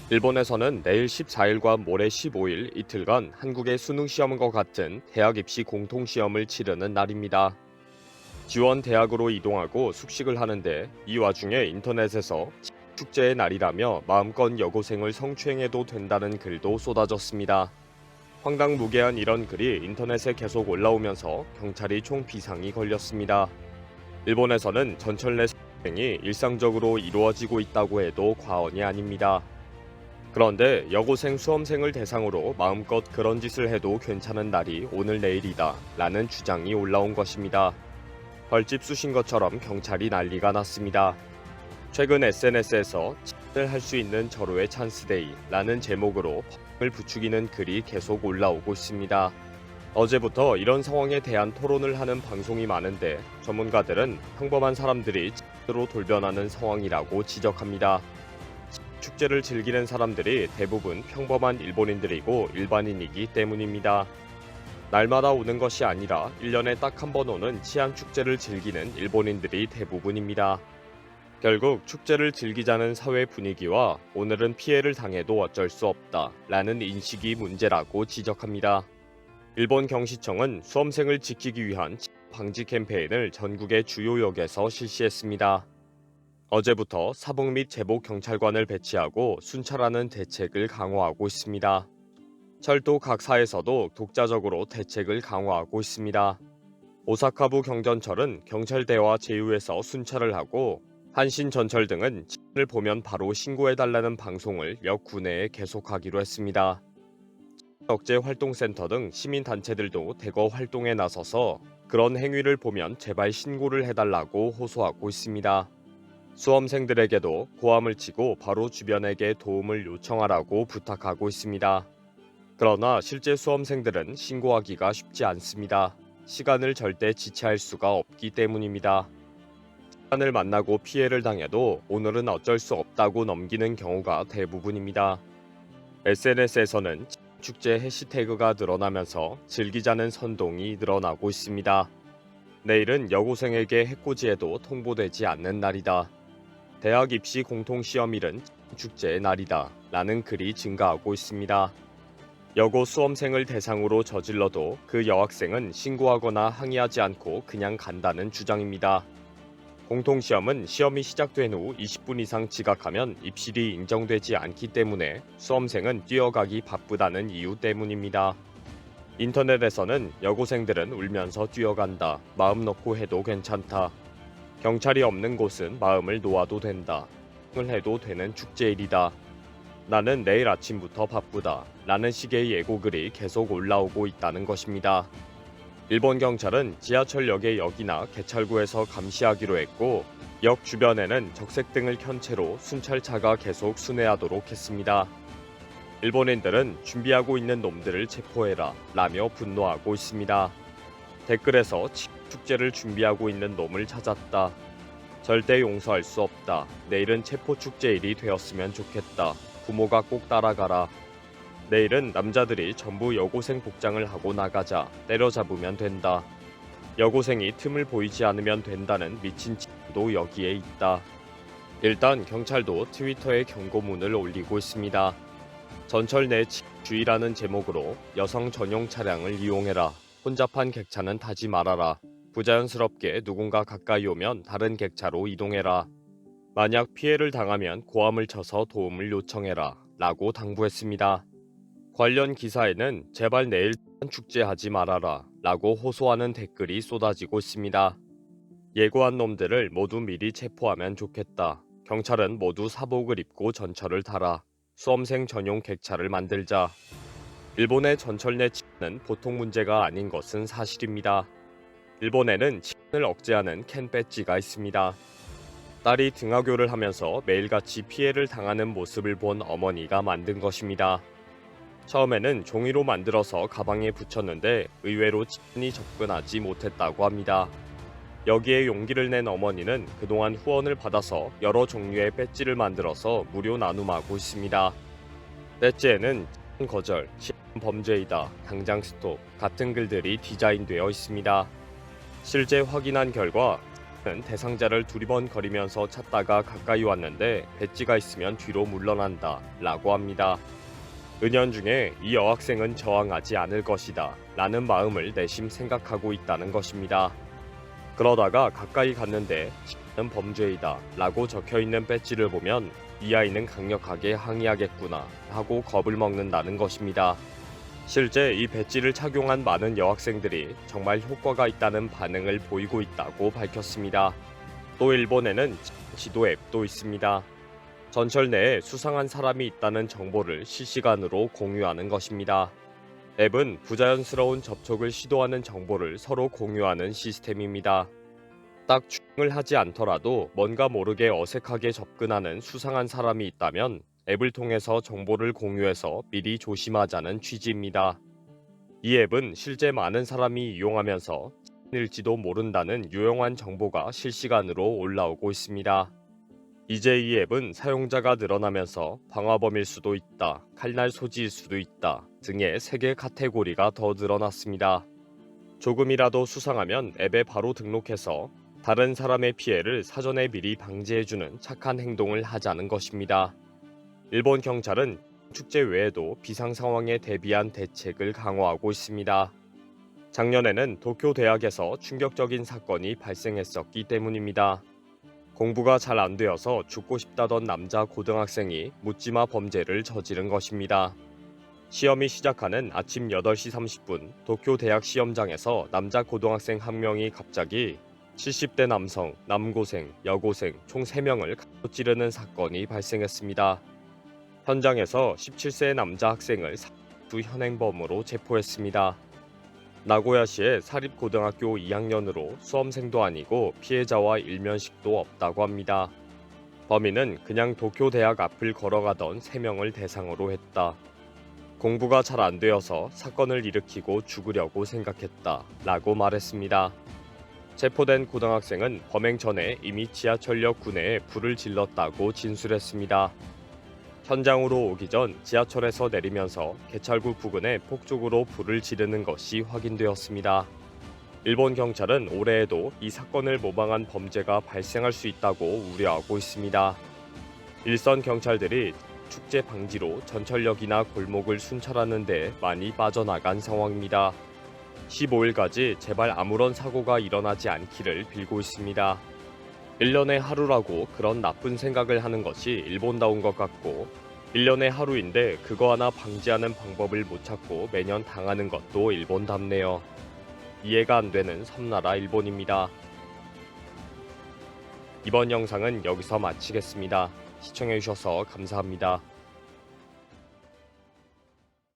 일본에서는 내일 14일과 모레 15일 이틀간 한국의 수능 시험과 같은 대학 입시 공통 시험을 치르는 날입니다. 지원 대학으로 이동하고 숙식을 하는데 이 와중에 인터넷에서 축제의 날이라며 마음껏 여고생을 성추행해도 된다는 글도 쏟아졌습니다. 황당무계한 이런 글이 인터넷에 계속 올라오면서 경찰이 총 비상이 걸렸습니다. 일본에서는 전철 내 성추행이 일상적으로 이루어지고 있다고 해도 과언이 아닙니다. 그런데 여고생 수험생을 대상으로 마음껏 그런 짓을 해도 괜찮은 날이 오늘 내일이다 라는 주장이 올라온 것입니다. 벌집 쑤신 것처럼 경찰이 난리가 났습니다. 최근 SNS에서 칭을 할 수 있는 절호의 찬스데이라는 제목으로 을 부추기는 글이 계속 올라오고 있습니다. 어제부터 이런 상황에 대한 토론을 하는 방송이 많은데 전문가들은 평범한 사람들이 칭으로 돌변하는 상황이라고 지적합니다. 축제를 즐기는 사람들이 대부분 평범한 일본인들이고 일반인이기 때문입니다. 날마다 오는 것이 아니라 1년에 딱 한 번 오는 치안 축제를 즐기는 일본인들이 대부분입니다. 결국 축제를 즐기자는 사회 분위기와 오늘은 피해를 당해도 어쩔 수 없다 라는 인식이 문제라고 지적합니다. 일본 경시청은 수험생을 지키기 위한 방지 캠페인을 전국의 주요 역에서 실시했습니다. 어제부터 사복 및 제복 경찰관을 배치하고 순찰하는 대책을 강화하고 있습니다. 철도 각 사에서도 독자적으로 대책을 강화하고 있습니다. 오사카부 경전철은 경찰대와 제휴해서 순찰을 하고 한신전철 등은 을 보면 바로 신고해달라는 방송을 역 구내에 계속하기로 했습니다. 억제활동센터 등 시민단체들도 대거 활동에 나서서 그런 행위를 보면 제발 신고를 해달라고 호소하고 있습니다. 수험생들에게도 고함을 치고 바로 주변에게 도움을 요청하라고 부탁하고 있습니다. 그러나 실제 수험생들은 신고하기가 쉽지 않습니다. 시간을 절대 지체할 수가 없기 때문입니다. 시간을 만나고 피해를 당해도 오늘은 어쩔 수 없다고 넘기는 경우가 대부분입니다. SNS에서는 축제 해시태그가 늘어나면서 즐기자는 선동이 늘어나고 있습니다. 내일은 여고생에게 해코지해도 통보되지 않는 날이다. 대학 입시 공통시험일은 축제의 날이다 라는 글이 증가하고 있습니다. 여고 수험생을 대상으로 저질러도 그 여학생은 신고하거나 항의하지 않고 그냥 간다는 주장입니다. 공통시험은 시험이 시작된 후 20분 이상 지각하면 입실이 인정되지 않기 때문에 수험생은 뛰어가기 바쁘다는 이유 때문입니다. 인터넷에서는 여고생들은 울면서 뛰어간다. 마음 놓고 해도 괜찮다. 경찰이 없는 곳은 마음을 놓아도 된다. 을 해도 되는 축제일이다. 나는 내일 아침부터 바쁘다. 라는 식의 예고글이 계속 올라오고 있다는 것입니다. 일본 경찰은 지하철역의 역이나 개찰구에서 감시하기로 했고 역 주변에는 적색등을 켠 채로 순찰차가 계속 순회하도록 했습니다. 일본인들은 준비하고 있는 놈들을 체포해라 라며 분노하고 있습니다. 댓글에서 축제를 준비하고 있는 놈을 찾았다. 절대 용서할 수 없다. 내일은 체포축제일이 되었으면 좋겠다. 부모가 꼭 따라가라. 내일은 남자들이 전부 여고생 복장을 하고 나가자. 때려잡으면 된다. 여고생이 틈을 보이지 않으면 된다는 미친 친구도 여기에 있다. 일단 경찰도 트위터에 경고문을 올리고 있습니다. 전철 내 주의라는 제목으로 여성 전용 차량을 이용해라. 혼잡한 객차는 타지 말아라. 부자연스럽게 누군가 가까이 오면 다른 객차로 이동해라. 만약 피해를 당하면 고함을 쳐서 도움을 요청해라. 라고 당부했습니다. 관련 기사에는 제발 내일 축제하지 말아라. 라고 호소하는 댓글이 쏟아지고 있습니다. 예고한 놈들을 모두 미리 체포하면 좋겠다. 경찰은 모두 사복을 입고 전철을 타라. 수험생 전용 객차를 만들자. 일본의 전철 내 치안은 보통 문제가 아닌 것은 사실입니다. 일본에는 치안을 억제하는 캔 배지가 있습니다. 딸이 등하교를 하면서 매일같이 피해를 당하는 모습을 본 어머니가 만든 것입니다. 처음에는 종이로 만들어서 가방에 붙였는데 의외로 치안이 접근하지 못했다고 합니다. 여기에 용기를 낸 어머니는 그동안 후원을 받아서 여러 종류의 배지를 만들어서 무료 나눔하고 있습니다. 배지에는 치안 거절, 치안 범죄이다, 당장 스톱 같은 글들이 디자인되어 있습니다. 실제 확인한 결과 대상자를 두리번거리면서 찾다가 가까이 왔는데 배지가 있으면 뒤로 물러난다 라고 합니다. 은연중에 이 여학생은 저항하지 않을 것이다 라는 마음을 내심 생각하고 있다는 것입니다. 그러다가 가까이 갔는데 는 범죄이다 라고 적혀있는 배지를 보면 이 아이는 강력하게 항의하겠구나 하고 겁을 먹는다는 것입니다. 실제 이 배지를 착용한 많은 여학생들이 정말 효과가 있다는 반응을 보이고 있다고 밝혔습니다. 또 일본에는 지도 앱도 있습니다. 전철 내에 수상한 사람이 있다는 정보를 실시간으로 공유하는 것입니다. 앱은 부자연스러운 접촉을 시도하는 정보를 서로 공유하는 시스템입니다. 딱 추행을 하지 않더라도 뭔가 모르게 어색하게 접근하는 수상한 사람이 있다면 앱을 통해서 정보를 공유해서 미리 조심하자는 취지입니다. 이 앱은 실제 많은 사람이 이용하면서 일지도 모른다는 유용한 정보가 실시간으로 올라오고 있습니다. 이제 이 앱은 사용자가 늘어나면서 방화범일 수도 있다, 칼날 소지일 수도 있다 등의 3개 카테고리가 더 늘어났습니다. 조금이라도 수상하면 앱에 바로 등록해서 다른 사람의 피해를 사전에 미리 방지해주는 착한 행동을 하자는 것입니다. 일본 경찰은 축제 외에도 비상 상황에 대비한 대책을 강화하고 있습니다. 작년에는 도쿄 대학에서 충격적인 사건이 발생했었기 때문입니다. 공부가 잘 안 되어서 죽고 싶다던 남자 고등학생이 묻지마 범죄를 저지른 것입니다. 시험이 시작하는 아침 8시 30분 도쿄 대학 시험장에서 남자 고등학생 한 명이 갑자기 70대 남성, 남고생, 여고생 총 3명을 가로 찌르는 사건이 발생했습니다. 현장에서 17세 남자 학생을 두 현행범으로 체포했습니다. 나고야시의 사립고등학교 2학년으로 수험생도 아니고 피해자와 일면식도 없다고 합니다. 범인은 그냥 도쿄 대학 앞을 걸어가던 3명을 대상으로 했다. 공부가 잘 안 되어서 사건을 일으키고 죽으려고 생각했다 라고 말했습니다. 체포된 고등학생은 범행 전에 이미 지하철역 구내에 불을 질렀다고 진술했습니다. 현장으로 오기 전 지하철에서 내리면서 개찰구 부근에 폭죽으로 불을 지르는 것이 확인되었습니다. 일본 경찰은 올해에도 이 사건을 모방한 범죄가 발생할 수 있다고 우려하고 있습니다. 일선 경찰들이 축제 방지로 전철역이나 골목을 순찰하는 데 많이 빠져나간 상황입니다. 15일까지 제발 아무런 사고가 일어나지 않기를 빌고 있습니다. 1년에 하루라고 그런 나쁜 생각을 하는 것이 일본다운 것 같고 1년에 하루인데 그거 하나 방지하는 방법을 못 찾고 매년 당하는 것도 일본답네요. 이해가 안 되는 섬나라 일본입니다. 이번 영상은 여기서 마치겠습니다. 시청해주셔서 감사합니다.